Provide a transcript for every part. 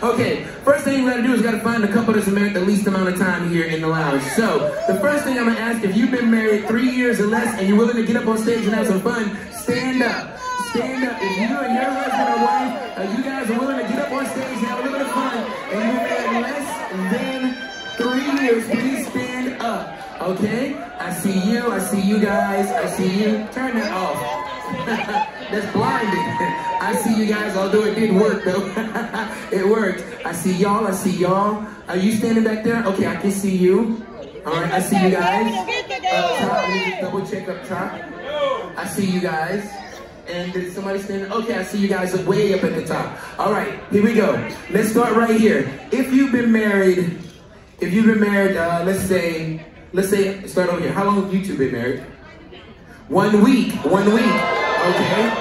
Okay, first thing we gotta do is gotta find a couple that's been married the least amount of time here in the lounge. So, the first thing I'm gonna ask, if you've been married 3 years or less and you're willing to get up on stage and have some fun, stand up. Stand up. If you and your husband or wife, you guys are willing to get up on stage and have a little bit of fun, and you've been married less than 3 years, please stand up. Okay? I see you guys, I see you. Turn that off. That's blinding. I see you guys, although it didn't work though. It worked. I see y'all. Are you standing back there? Okay, I can see you. Alright, I see you guys. Up top, let me just double check up top. I see you guys. And did somebody stand? Okay, I see you guys way up at the top. Alright, here we go. Let's start right here. If you've been married, let's say, start over here. How long have you two been married? 1 week. Okay.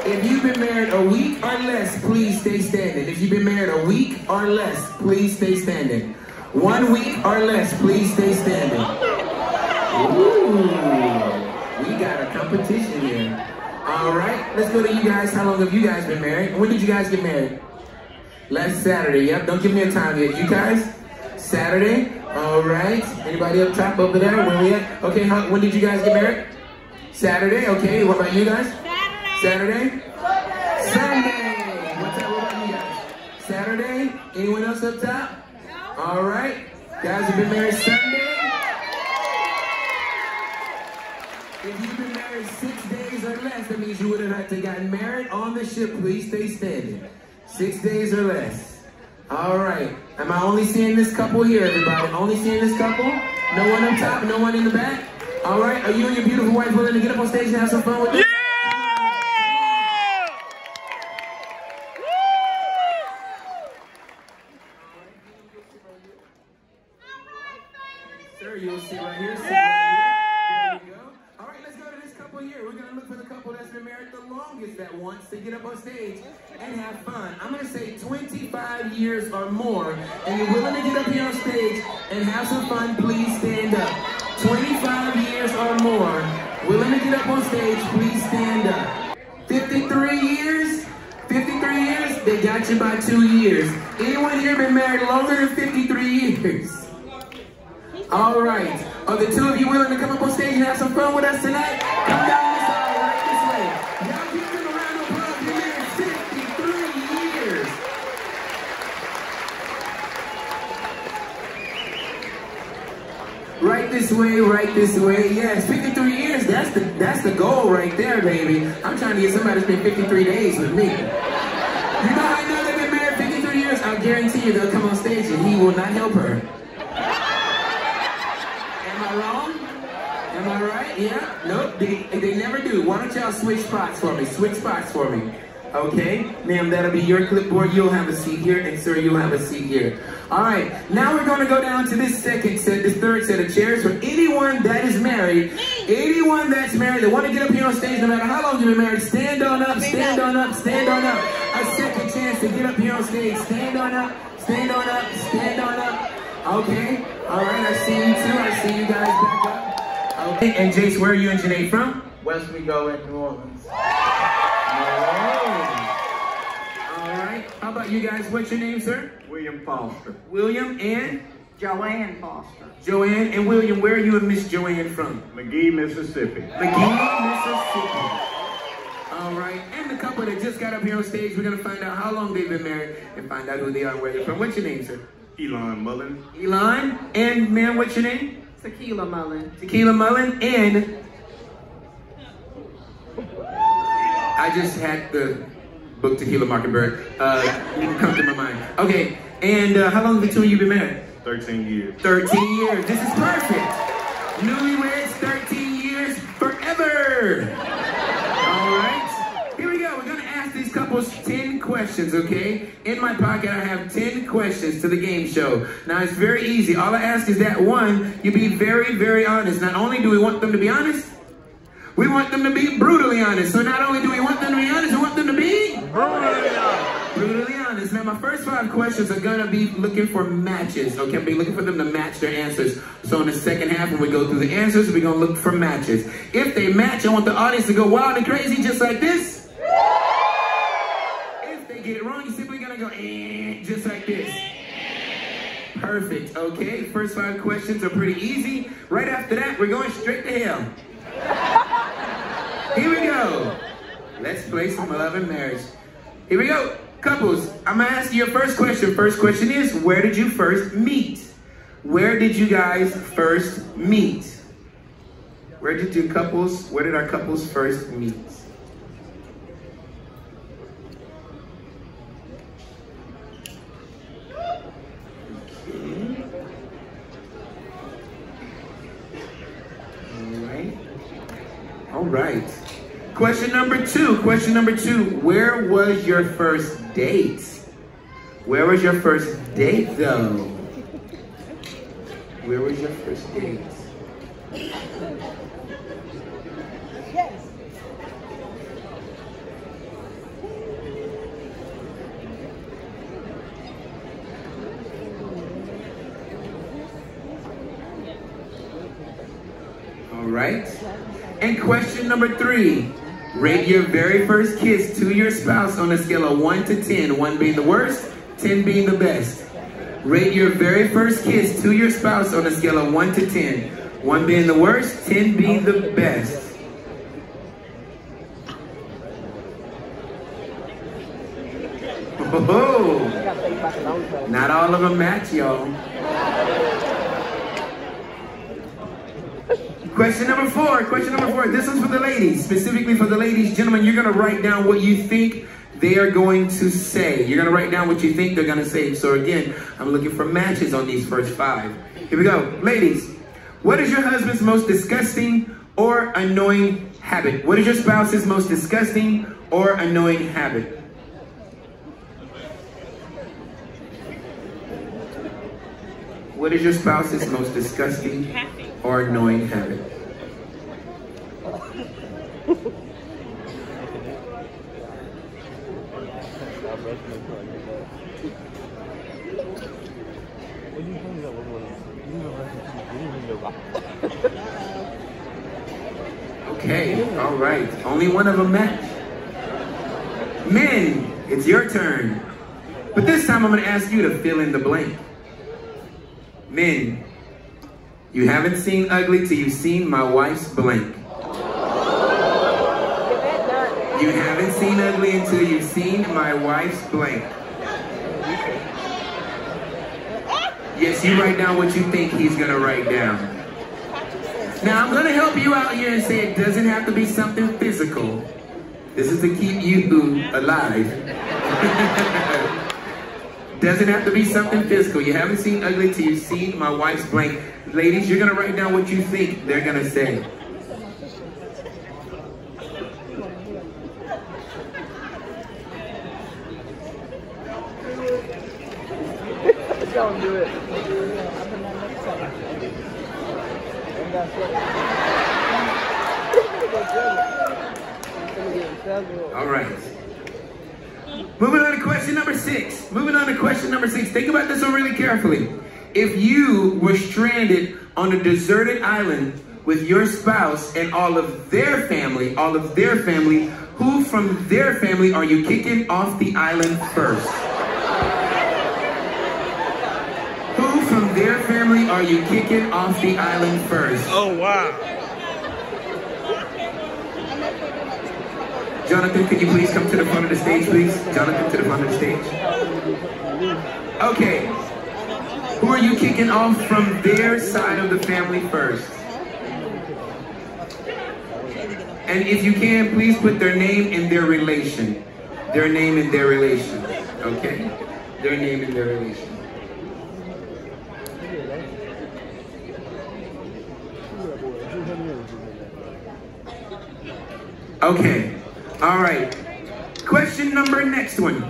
If you've been married a week or less, please stay standing. If you've been married a week or less, please stay standing. 1 week or less, please stay standing. Ooh, we got a competition here. All right, let's go to you guys. How long have you guys been married? When did you guys get married? Last Saturday. Yep, don't give me a time yet. You guys? Saturday. All right. Anybody up top over there? Where we at? Okay, when did you guys get married? Saturday. Okay, what about you guys? Saturday? Sunday. What about you guys? Saturday? Anyone else up top? All right. Guys have been married Sunday. If you've been married 6 days or less, that means you would have had to gotten married on the ship. Please stay standing. 6 days or less. All right. Am I only seeing this couple here, everybody? Only seeing this couple? No one up top? No one in the back? All right. Are you and your beautiful wife willing to get up on stage and have some fun with us? Yeah! Sir, you'll see right here. There you go. All right, let's go to this couple here. We're going to look for the couple that's been married the longest that wants to get up on stage and have fun. I'm going to say 25 years or more, and you're willing to get up here on stage and have some fun, please stand up. 25 years or more, willing to get up on stage, please stand up. 53 years? 53 years? They got you by 2 years. Anyone here been married longer than 53 years? All right. Are the two of you willing to come up on stage and have some fun with us tonight? Come down this aisle, right this way. Y'all give them a round of applause. You're married 53 years. Right this way. Yes, 53 years. That's the goal right there, baby. I'm trying to get somebody to spend 53 days with me. You know how I know they've been married 53 years? I guarantee you they'll come on stage and he will not help her. Wrong? Am I right? Yeah? Nope, they never do. Why don't y'all switch spots for me? Switch spots for me. Okay? Ma'am, that'll be your clipboard. You'll have a seat here, and sir, you'll have a seat here. All right, now we're going to go down to this third set of chairs for anyone that is married. Anyone that's married, that want to get up here on stage, no matter how long you've been married, stand on up, stand on up, stand on up. A second chance to get up here on stage. Stand on up, stand on up, stand on up. Okay, all right, I see you too. I see you guys back up. Okay, and Jace, where are you and Janae from? West we go in New Orleans. Oh. All right, how about you guys? What's your name, sir? William Foster. William and? Joanne Foster. Joanne and William, where are you and Miss Joanne from? McGee, Mississippi. McGee, Mississippi. All right, and the couple that just got up here on stage, we're going to find out how long they've been married and find out who they are and where they're from. What's your name, sir? Elon Mullen. Elon, and ma'am, what's your name? Tequila Mullen. Tequila Mullen, and I just had the book Tequila Mockingbird come to my mind. Okay, and how long have the two of you been married? 13 years. 13 years. This is perfect. Newlyweds, 13 years, forever. All right. Here we go. We're going to ask these couples 10 questions, okay? In my pocket, I have 10 questions to the game show. Now, it's very easy. All I ask is that, one, you be very, very honest. Not only do we want them to be honest, we want them to be brutally honest. So not only do we want them to be honest, we want them to be brutally honest. Brutally honest. Now, my first 5 questions are going to be looking for matches, okay? I'll be looking for them to match their answers. So in the second half, when we go through the answers, we're going to look for matches. If they match, I want the audience to go wild and crazy just like this. If they get it wrong, you're simply going to go, eh. blank just like this. Perfect, okay. First 5 questions are pretty easy. Right after that, we're going straight to hell. Here we go. Let's play some love and marriage. Here we go. Couples, I'm gonna ask you your first question. First question is, where did you first meet? Where did you guys first meet? Where did our couples first meet? All right. Question number two. Where was your first date? Where was your first date, though? Where was your first date? All right. And question number 3. Rate your very first kiss to your spouse on a scale of 1 to 10. 1 being the worst, 10 being the best. Rate your very first kiss to your spouse on a scale of 1 to 10. 1 being the worst, 10 being the best. Oh, not all of them match, y'all. Question number 4. This one's for the ladies. Specifically for the ladies. Gentlemen, you're going to write down what you think they are going to say. You're going to write down what you think they're going to say. So again, I'm looking for matches on these first 5. Here we go. Ladies, what is your husband's most disgusting or annoying habit? What is your spouse's most disgusting or annoying habit? What is your spouse's most disgusting or annoying habit? Okay, all right. Only one of them match. Men, it's your turn. But this time I'm going to ask you to fill in the blank. Men, you haven't seen ugly till you've seen my wife's blank. You haven't seen ugly until you've seen my wife's blank. Yes, you write down what you think he's gonna write down. Now I'm gonna help you out here and say it doesn't have to be something physical. This is to keep you alive. Doesn't have to be something physical. You haven't seen ugly till you've seen my wife's blank. Ladies, you're gonna write down what you think they're gonna say. Don't do it. All right. Moving on to question number 6. Think about this one really carefully. If you were stranded on a deserted island with your spouse and all of their family, who from their family are you kicking off the island first? Who from their family are you kicking off the island first? Oh, wow. Jonathan, could you please come to the front of the stage, please? Jonathan, to the front of the stage. Okay. Who are you kicking off from their side of the family first? And if you can, please put their name and their relation. Their name and their relation. Okay? Their name and their relation. Okay. All right. Next one.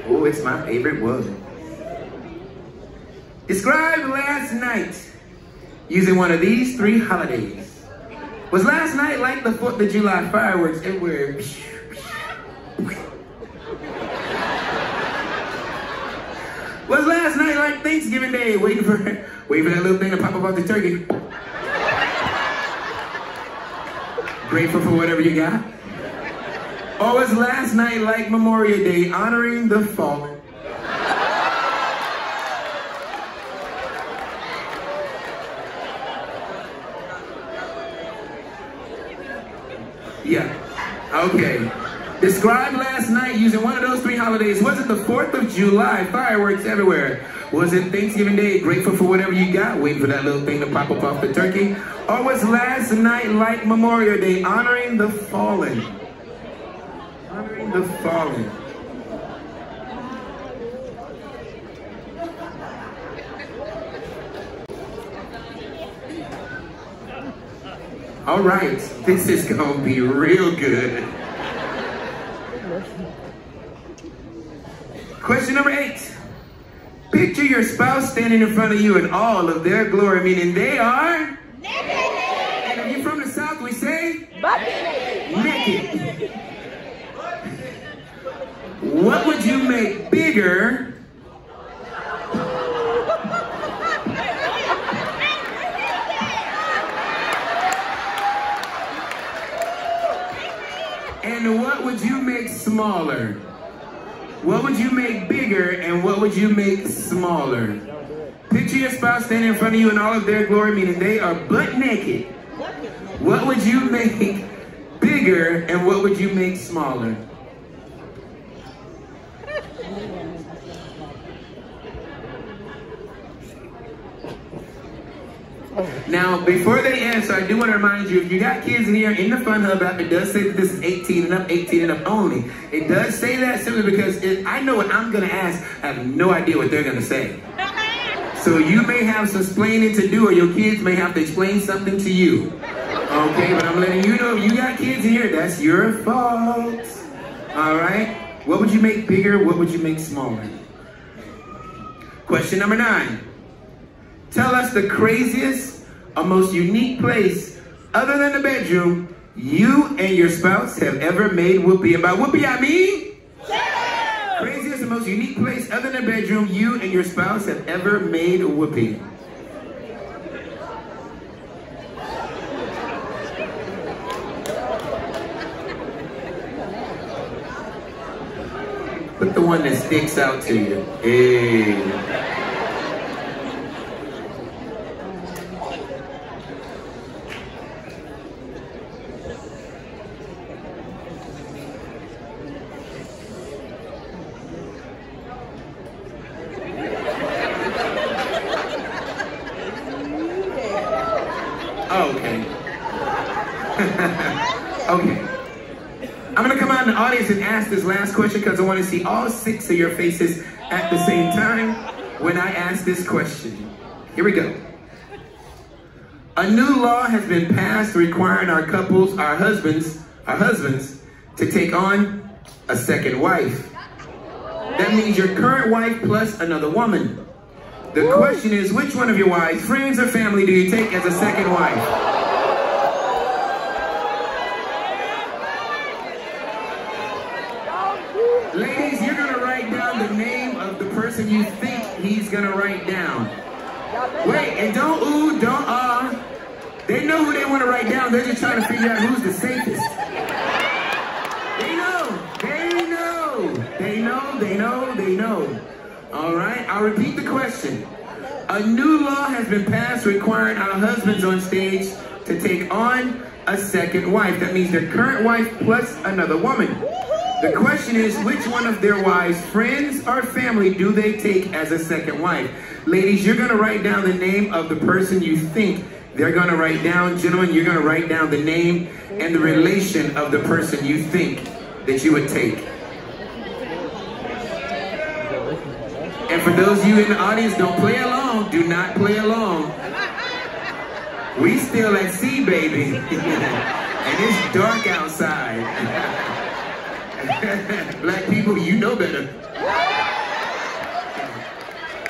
Oh, it's my favorite one. Describe last night using one of these 3 holidays. Was last night like the 4th of July fireworks everywhere? Was last night like Thanksgiving Day, waiting for that little thing to pop up off the turkey? Grateful for whatever you got? Or was last night like Memorial Day, honoring the fallen? Yeah, okay. Describe last night using one of those three holidays. Was it the 4th of July, fireworks everywhere? Was it Thanksgiving Day, grateful for whatever you got, waiting for that little thing to pop up off the turkey? Or was last night like Memorial Day, honoring the fallen? Honoring the fallen. All right, this is gonna be real good. Question number 8. Picture your spouse standing in front of you in all of their glory, meaning they are naked. And if you're from the South, we say naked. What would you make bigger? And what would you make smaller? What would you make bigger and what would you make smaller? Picture your spouse standing in front of you in all of their glory, meaning they are butt naked. What would you make bigger and what would you make smaller? Now, before they answer, I do want to remind you, if you got kids in here, in the Fun Hub app, it does say that this is 18 and up, 18 and up only. It does say that simply because I know what I'm going to ask. I have no idea what they're going to say. So you may have some explaining to do, or your kids may have to explain something to you. Okay, but I'm letting you know, if you got kids in here, that's your fault. All right? What would you make bigger? What would you make smaller? Question number 9. Tell us the craziest or most unique place, other than the bedroom, you and your spouse have ever made whoopee. And by whoopee, I mean? Yeah. Craziest or most unique place, other than the bedroom, you and your spouse have ever made whoopee. Put the one that sticks out to you. Hey. Okay. Okay. I'm gonna come out in the audience and ask this last question because I want to see all 6 of your faces at the same time when I ask this question. Here we go. A new law has been passed requiring our husbands, to take on a second wife. That means your current wife plus another woman. The question is, which one of your wives, friends or family, do you take as a second wife? Ladies, you're gonna write down the name of the person you think he's gonna write down. Wait, and don't ooh, don't ah. They know who they wanna write down, they're just trying to figure out who's the safest. They know. All right, I'll repeat the question. A new law has been passed requiring our husbands on stage to take on a second wife. That means their current wife plus another woman. The question is, which one of their wives, friends or family, do they take as a second wife? Ladies, you're gonna write down the name of the person you think they're gonna write down. Gentlemen, you're gonna write down the name and the relation of the person you think that you would take. And for those of you in the audience, don't play along. Do not play along. We still at sea, baby. And it's dark outside. Black people, you know better.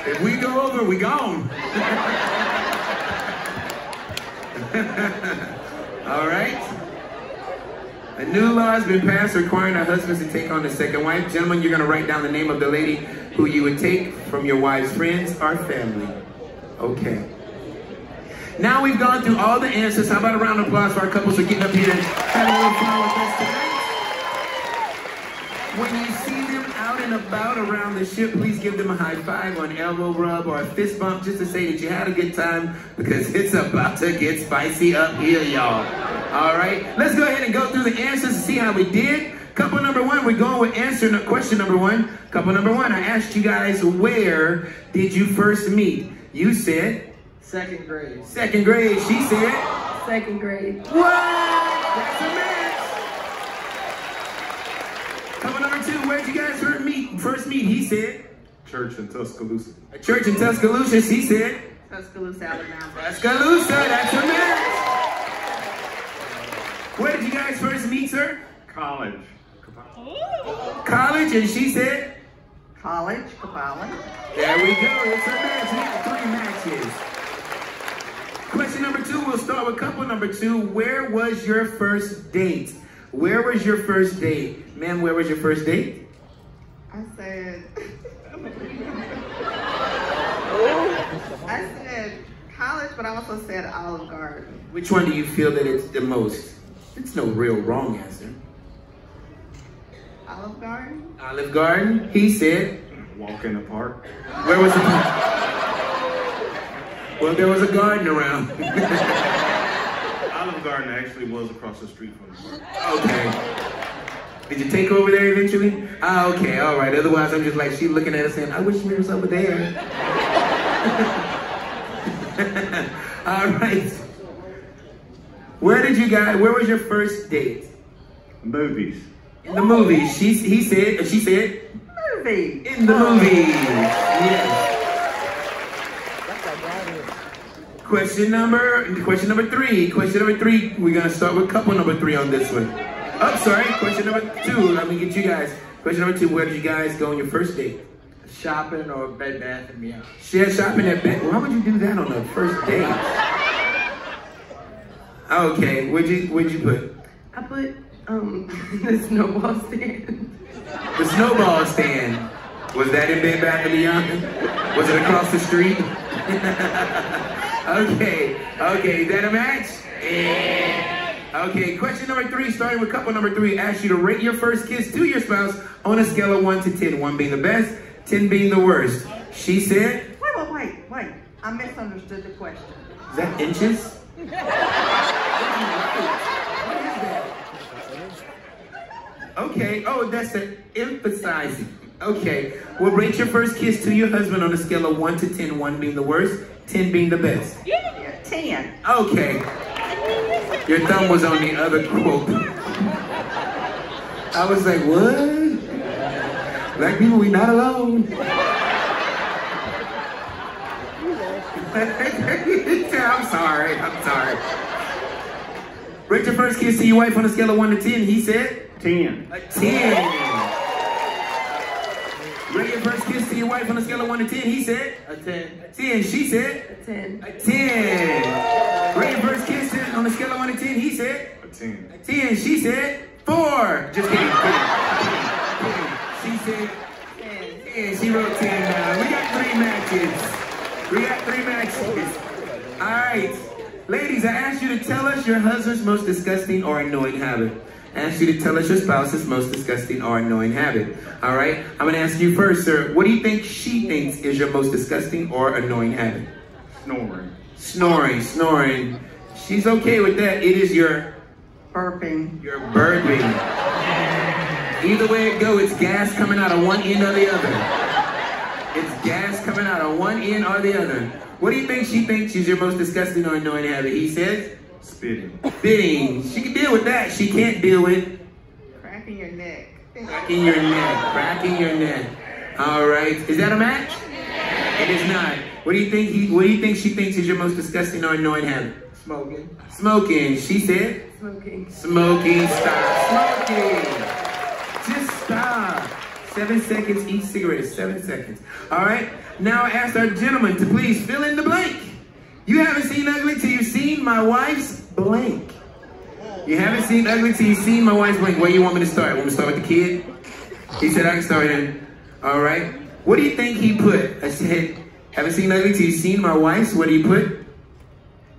If we go over, we gone. All right. A new law has been passed requiring our husbands to take on the second wife. Gentlemen, you're going to write down the name of the lady who you would take from your wife's friends or family. Okay. Now we've gone through all the answers. How about a round of applause for our couples for getting up here and having a little fun with us tonight? When you see them out and about around the ship, please give them a high five or an elbow rub or a fist bump just to say that you had a good time, because it's about to get spicy up here, y'all. All right, let's go ahead and go through the answers and see how we did. Couple number one, we're going with question number one. Couple number one, I asked you guys, where did you first meet? You said? Second grade. Second grade. She said? Second grade. What? That's a match. Couple number two, where'd you guys first meet? He said? Church in Tuscaloosa. A church in Tuscaloosa. She said? Tuscaloosa, Alabama. Tuscaloosa. That's a match. Where did you guys first meet, sir? College. College, and she said? College, Cabala. There we go. It's a match. We got 3 matches. Question number two, we'll start with couple number two. Where was your first date? Where was your first date? Ma'am, where was your first date? I said college, but I also said Olive Garden. Which one do you feel that it's the most? It's no real wrong answer. Olive Garden? Olive Garden. He said? Walk in the park. Where was the park? Well, there was a garden around. Olive Garden actually was across the street from the park. Okay. Did you take over there eventually? Ah, okay, all right. Otherwise, I'm just like, she looking at us saying, I wish we was over there. All right. Where was your first date? Movies. In the movies. She said? Movie. In the movies. Yes. Question number three. We're gonna start with couple number 3 on this one. Oh, sorry. Question number 2. Let me get you guys. Question number 2. Where did you guys go on your first date? Shopping or Bed Bath & Beyond. Share shopping at Bed. Why would you do that on the first date? Okay. Where'd you put? I put the snowball stand. The snowball stand. Was that in Bed Bath & Beyond? Was it across the street? Okay, is that a match? Yeah. Okay, question number 3, starting with couple number 3, asks you to rate your first kiss to your spouse on a scale of 1 to 10, 1 being the best, 10 being the worst. She said? Wait. I misunderstood the question. Is that inches? Okay, oh, that's the emphasizing. Okay, well, rate your first kiss to your husband on a scale of 1 to 10, 1 being the worst, 10 being the best. Yeah, 10. Okay. Your thumb was on the other quote. I was like, what? Black people, we not alone. I'm sorry. Rate your first kiss to your wife on a scale of 1 to 10. He said? 10. A 10. Rate your first kiss to your wife on a scale of 1 to 10. He said? A 10. A 10. She said? A 10. A 10. Rate your first kiss on a scale of 1 to 10. He said? A 10. A 10. She said? 4. Just kidding. She said? 10. She wrote 10 down. We got 3 matches. All right. Ladies, I asked you to tell us your husband's most disgusting or annoying habit. I asked you to tell us your spouse's most disgusting or annoying habit. All right? I'm going to ask you first, sir. What do you think she thinks is your most disgusting or annoying habit? Snoring. She's okay with that. It is your... Burping. Your burping. Either way it go, it's gas coming out of one end or the other. It's gas coming out of one end or the other. What do you think she thinks is your most disgusting or annoying habit? He says? Spitting. She can deal with that. She can't deal with... Cracking your neck. Cracking your neck. All right. Is that a match? It is not. What do you think she thinks is your most disgusting or annoying habit? Smoking. She said? Smoking. Stop smoking. Just stop. 7 seconds each cigarette. 7 seconds. All right. Now I asked our gentleman to please fill in the blank. You haven't seen ugly till you've seen my wife's blank. You haven't seen ugly till you've seen my wife's blank. Where you want me to start? Want me to start with the kid? He said I can start him. All right. What do you think he put? I said, haven't seen ugly till you've seen my wife's. What do you put?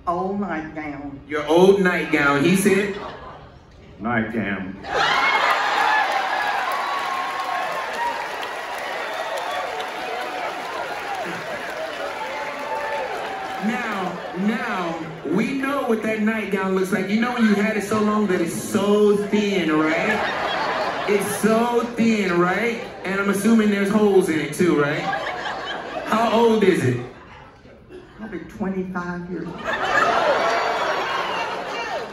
Old nightgown. Your old nightgown. He said? Nightgown. Now, we know what that nightgown looks like. You know when you had it so long that it's so thin, right? It's so thin, right? And I'm assuming there's holes in it too, right? How old is it? Probably 25 years old.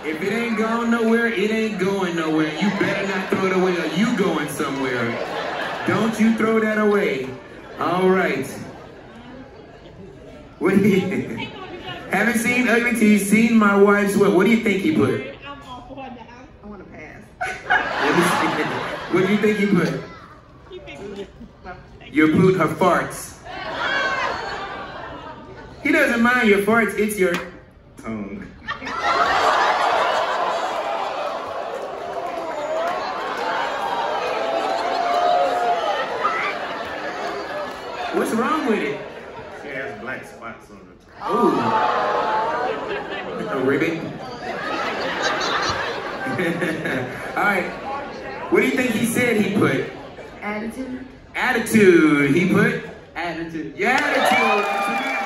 If it ain't going nowhere, it ain't going nowhere. You better not throw it away or you going somewhere. Don't you throw that away. All right. What do you haven't seen Ugly Till You've Seen My Wife's What do you think he put? I want to pass. What do you think he put? You put her farts. He doesn't mind your farts, it's your Tongue. What's wrong with it? She has black spots on her tongue. Oh. A ribbon. All right. What do you think he said he put? Attitude? Attitude. He put? Attitude. Your attitude. That's a match.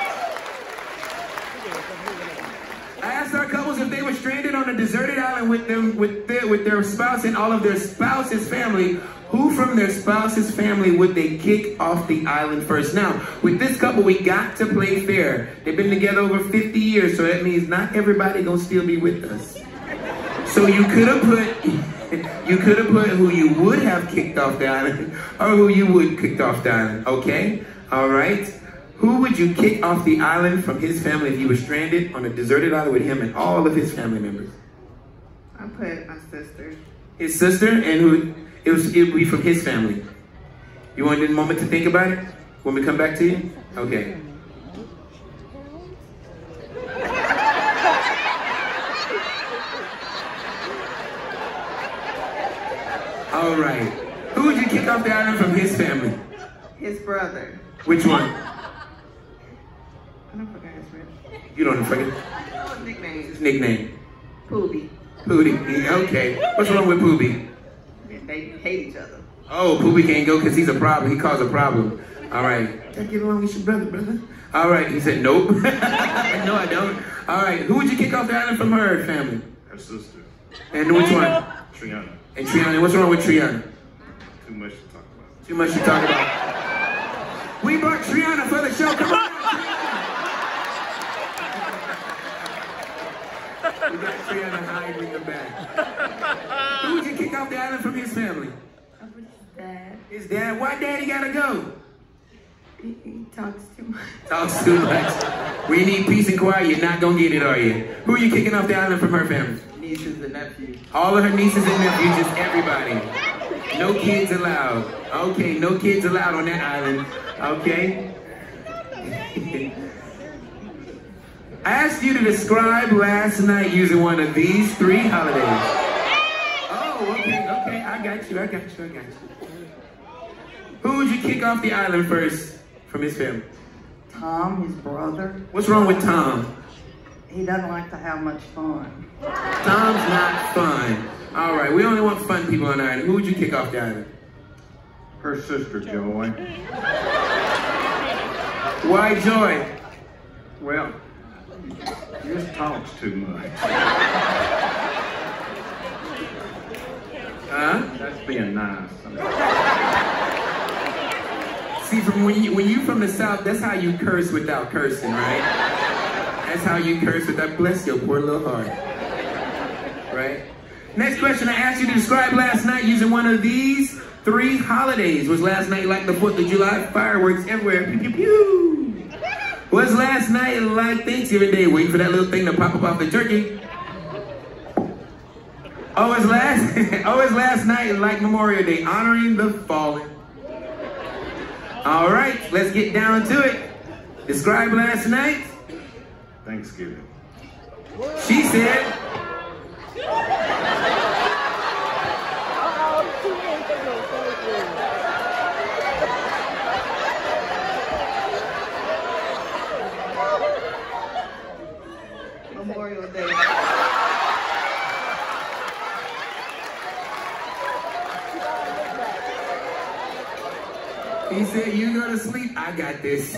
I asked our couples if they were stranded on a deserted island with their spouse and all of their spouse's family. Who from their spouse's family would they kick off the island first? Now, with this couple, we got to play fair. They've been together over 50 years, so that means not everybody gonna still be with us. So you could have put who you would have kicked off the island or who you would kicked off the island, okay? All right. Who would you kick off the island from his family if you were stranded on a deserted island with him and all of his family members? I put my sister. His sister, and who? It would be from his family. You want a moment to think about it? When we come back to you? Okay. All right. Who would you kick off the island from his family? His brother. Which one? I don't forget his brother. You don't forget Nickname. his nickname. Poobie. Pootie. Okay. What's wrong with Poobie? They hate each other. Oh, Poobie can't go because he's a problem. He caused a problem. All right. Can't get along with your brother. All right. He said, nope. No, I don't. All right. Who would you kick off the island from her family? Her sister. And which one? Triana. And Triana. What's wrong with Triana? Too much to talk about. Too much to talk about. We brought Triana for the show. Come on. We got Triana hiding in the back. Who would you kick off the island from his family? I put his dad. His dad. Why daddy gotta go? He talks too much. Talks too much. We need peace and quiet. You're not gonna get it, are you? Who are you kicking off the island from her family? Nieces and nephews. All of her nieces and nephews, just everybody. No kids allowed. Okay, no kids allowed on that island. Okay. I asked you to describe last night using one of these 3 holidays. Oh, okay. I got you. Who would you kick off the island first from his family? Tom, his brother. What's wrong with Tom? He doesn't like to have much fun. Tom's not fun. All right, we only want fun people on the island. Who would you kick off the island? Her sister, Joy. Why Joy? Well, she just talks too much. Huh? That's being nice. See, from when you from the South, that's how you curse without cursing, right? That's how you curse without, bless your poor little heart. Right? Next question, I asked you to describe last night using one of these 3 holidays. Was last night like the 4th of July? Fireworks everywhere. Pew, pew, pew. Was last night like Thanksgiving Day? Waiting for that little thing to pop up off the turkey. Oh, it's last night like Memorial Day, honoring the fallen. All right, let's get down to it. Describe last night. Thanksgiving. She said. Memorial Day. He said, you go to sleep, I got this.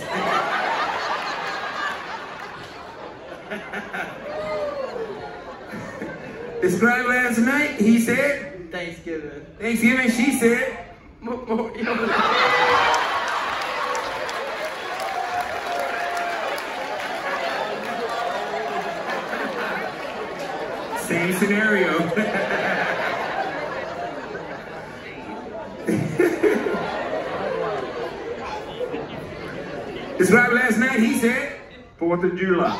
Describe last night. He said. Thanksgiving. Thanksgiving. She said. Memorial. Same scenario. Describe last night. He said. 4th of July.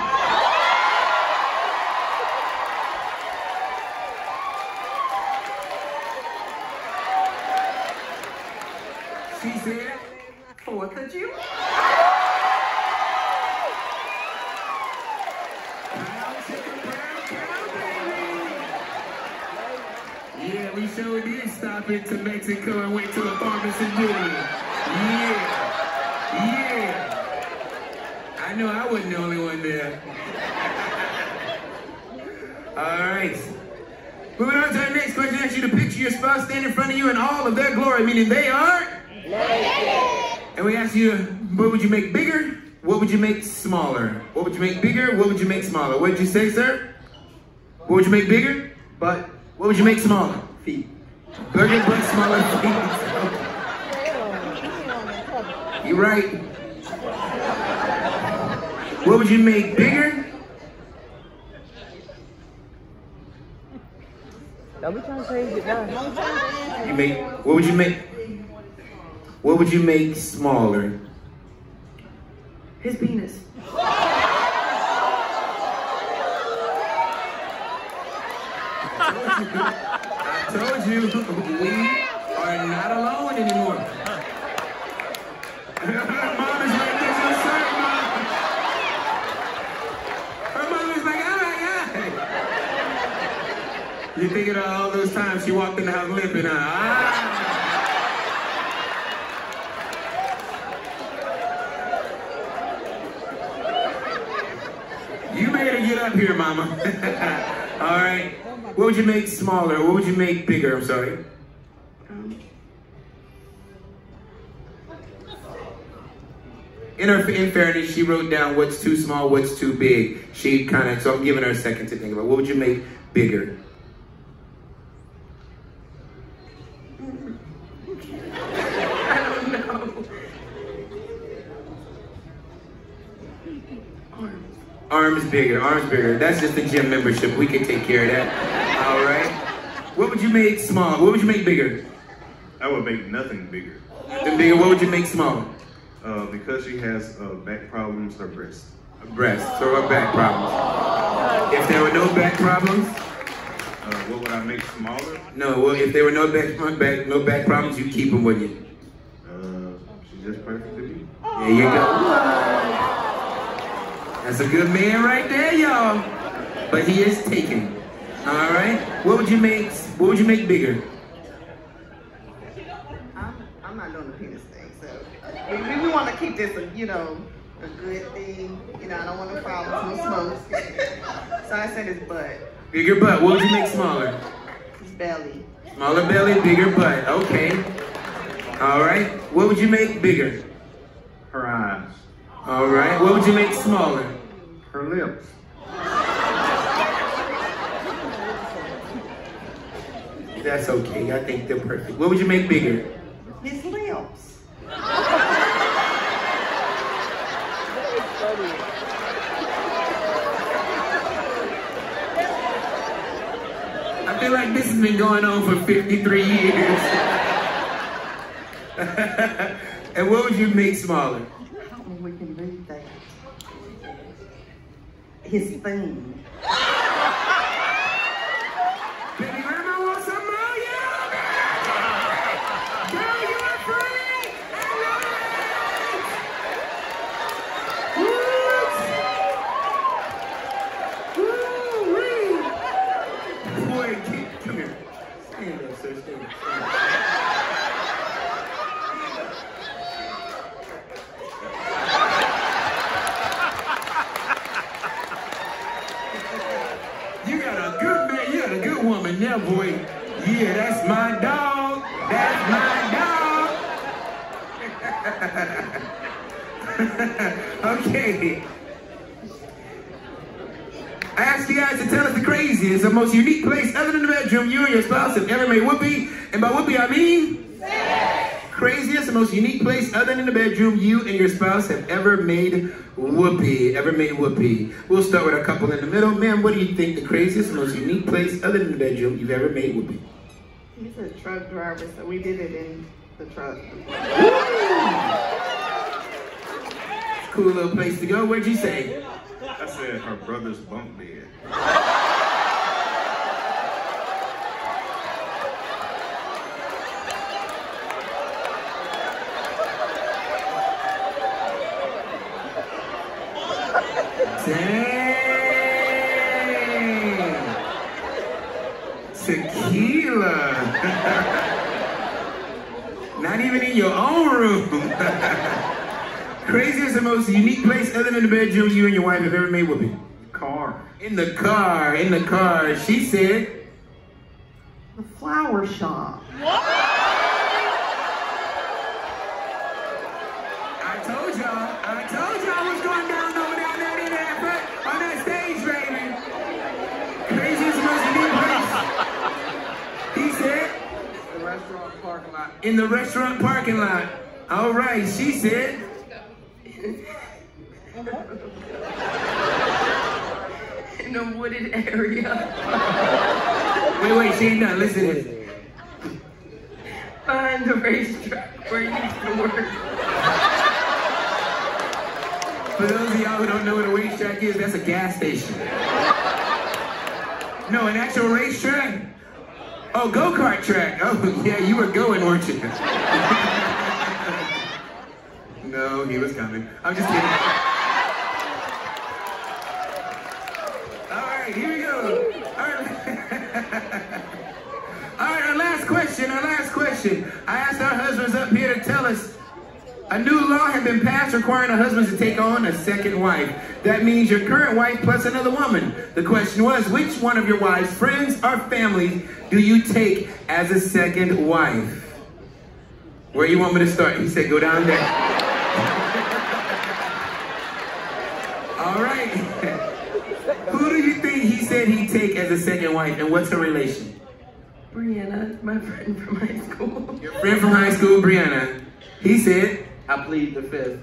She said. 4th of July. Yeah, we sure did stop into Mexico and went to a pharmacy, didn't we? Yeah. I know I wasn't the only one there. All right. Moving on to our next question. I ask you to picture your spouse standing in front of you in all of their glory, meaning they are? And we ask you, what would you make bigger? What would you make smaller? What would you make bigger? What would you make smaller? What did you say, sir? What would you make bigger? Butt. What would you make smaller? Feet. Bigger butt, smaller feet. You're right. What would you make bigger? Don't be trying to change it now. What would you make? What would you make smaller? His penis. I told you, we are not alone anymore. Mom is like, "There's no shirt, Mom." Her mom is like, "Oh my God." You thinking of all those times she walked in the house limping, huh? You made her get up here, Mama. All right. What would you make smaller? What would you make bigger? I'm sorry. In fairness, she wrote down what's too small, what's too big. She kind of, so I'm giving her a second to think about. What would you make bigger? Arms bigger, arms bigger. That's just the gym membership. We can take care of that. All right. What would you make smaller? What would you make bigger? I would make nothing bigger. Nothing bigger. What would you make smaller? Because she has back problems, her breast. Breast. So her back problems. If there were no back problems? What would I make smaller? No. Well, if there were no back problems, you keep them, wouldn't you? She's just perfect to me. There you go. That's a good man right there, y'all. But he is taken. All right. What would you make? What would you make bigger? I'm not doing the penis thing, so we want to keep this, a good thing. I don't want no problems, no smokes. So I said his butt. Bigger butt. What would you make smaller? His belly. Smaller belly, bigger butt. Okay. All right. What would you make bigger? Her eyes. All right. What would you make smaller? Her lips. That's okay. I think they're perfect. What would you make bigger? His lips. I feel like this has been going on for 53 years. And what would you make smaller? We can read that. His thing. Baby grandma wants some more, yeah? Girl, you are free! I love it! Woo-wee! Boy, come here. Stand up, sir, stand up. You got a good man, you got a good woman now, boy. Yeah, that's my dog. That's my dog. Okay. I asked you guys to tell us the craziest, the most unique place other than the bedroom you and your spouse have ever made whoopee. And by whoopee, I mean? Sex. Craziest, the most unique place other than the bedroom you and your spouse have ever made whoopee. Ever made whoopee. We'll start with a couple in the middle. Ma'am, what do you think the craziest, the most unique place other than the bedroom you've ever made whoopee? He's a truck driver, so we did it in the truck. Cool little place to go. What'd you say? I said her brother's bunk bed. Dang! Tequila! Not even in your own room! Craziest and most unique place other than the bedroom you and your wife have ever made whoopee? Car. In the car, in the car. She said... The flower shop. I told y'all what's going down over there on that stage, baby. Craziest and most unique place. He said... The restaurant parking lot. In the restaurant parking lot. All right, she said... In a wooded area. Wait, she ain't done. Listen to this. Behind the racetrack where you used to work. For those of y'all who don't know what a racetrack is, that's a gas station. No, an actual racetrack? Oh, go-kart track. Oh, yeah, you were going, weren't you? No, he was coming. I'm just kidding. All right, here we go. All right, our last question. I asked our husbands up here to tell us a new law had been passed requiring our husbands to take on a second wife. That means your current wife plus another woman. The question was, which one of your wife's friends or family do you take as a second wife? Where you want me to start? He said, go down there. All right. Who do you think he said he'd take as a second wife, and what's her relation? Brianna, my friend from high school. Your friend from high school, Brianna. He said, I plead the fifth.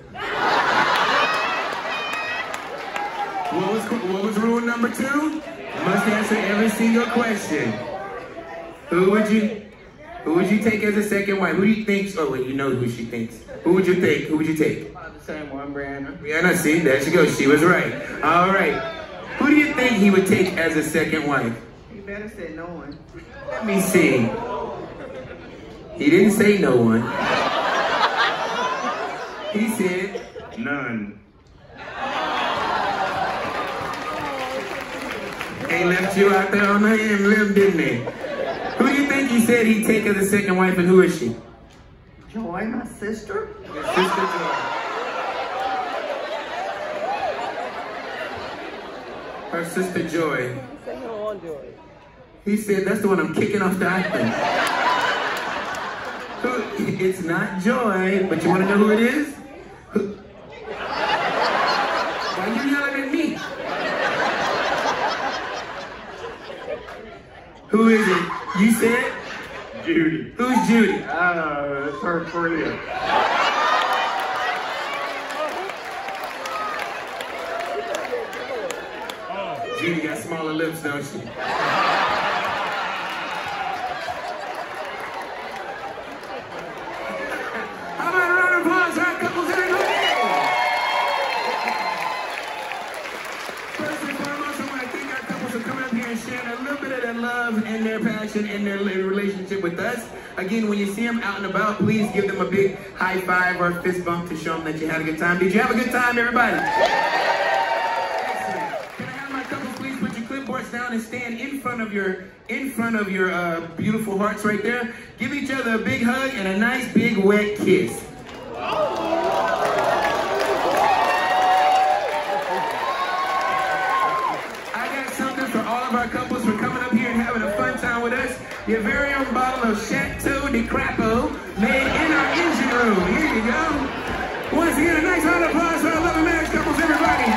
what was rule number 2? Must answer every single question. Who would you take as a second wife? Who do you think? Oh, wait, you know who she thinks. Who would you take? Who would you take? About the same one, Brianna. Brianna, see, there she goes. She was right. All right. Who do you think he would take as a second wife? You better say no one. Let me see. He didn't say no one. He said None. they left you out there on the limb, didn't they? Who do you think he said he'd take as a second wife, and who is she? Joy, my sister. Your sister Joy. Her sister Joy. He said that's the one I'm kicking off the island. It's not Joy, but you want to know who it is? Why are you yelling at me? Who is it? You said? Judy. Who's Judy? It's her friend. Judy got smaller lips, don't she? How about a round of applause for our couples in the room? First and foremost, I want to thank our couples for coming up here and sharing a little bit of their love and their passion and their relationship with us. Again, when you see them out and about, please give them a big high five or fist bump to show them that you had a good time. Did you have a good time, everybody? Down and stand in front of your beautiful hearts right there. Give each other a big hug and a nice big wet kiss. I got something for all of our couples for coming up here and having a fun time with us. Your very own bottle of Chateau de Crapo made in our engine room. Here you go. Once again, a nice round of applause for our loving marriage couples, everybody.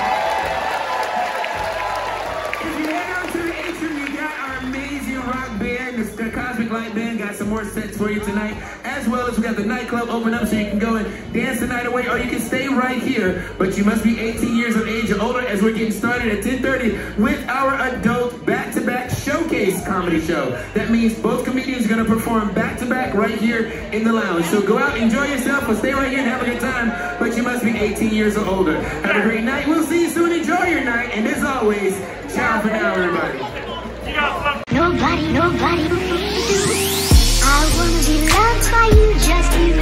more sets for you tonight, as well as we got the nightclub open up so you can go and dance the night away, or you can stay right here, but you must be 18 years of age or older, as we're getting started at 10:30 with our adult back-to-back showcase comedy show. That means both comedians are going to perform back-to-back right here in the lounge. So go out, enjoy yourself, or stay right here and have a good time, but you must be 18 years or older. Have a great night. We'll see you soon. Enjoy your night, and as always, ciao for now, everybody. Nobody, I wanna be loved by you, just you.